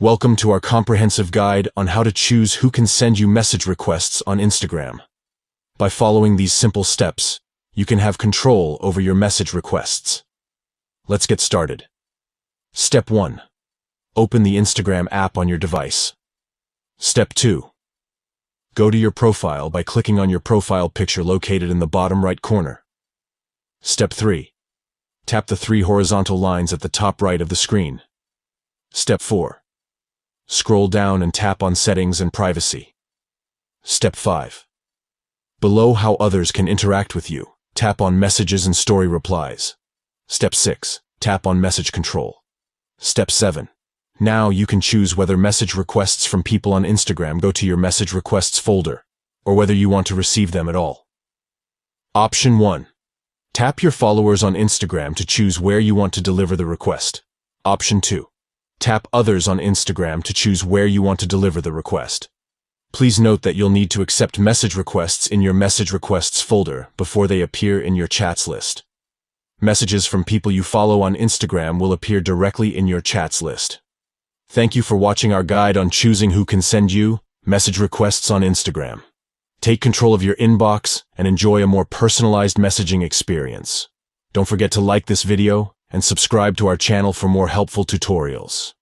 Welcome to our comprehensive guide on how to choose who can send you message requests on Instagram. By following these simple steps, you can have control over your message requests. Let's get started. Step 1. Open the Instagram app on your device. Step 2. Go to your profile by clicking on your profile picture located in the bottom right corner. Step 3. Tap the 3 horizontal lines at the top right of the screen. Step 4. Scroll down and tap on Settings and Privacy. Step 5. Below how others can interact with you, tap on Messages and Story Replies. Step 6. Tap on Message Control. Step 7. Now you can choose whether message requests from people on Instagram go to your Message Requests folder, or whether you want to receive them at all. Option 1. Tap your followers on Instagram to choose where you want to deliver the request. Option 2. Tap Others on Instagram to choose where you want to deliver the request. Please note that you'll need to accept message requests in your Message Requests folder before they appear in your chats list. Messages from people you follow on Instagram will appear directly in your chats list. Thank you for watching our guide on choosing who can send you message requests on Instagram. Take control of your inbox and enjoy a more personalized messaging experience. Don't forget to like this video and subscribe to our channel for more helpful tutorials.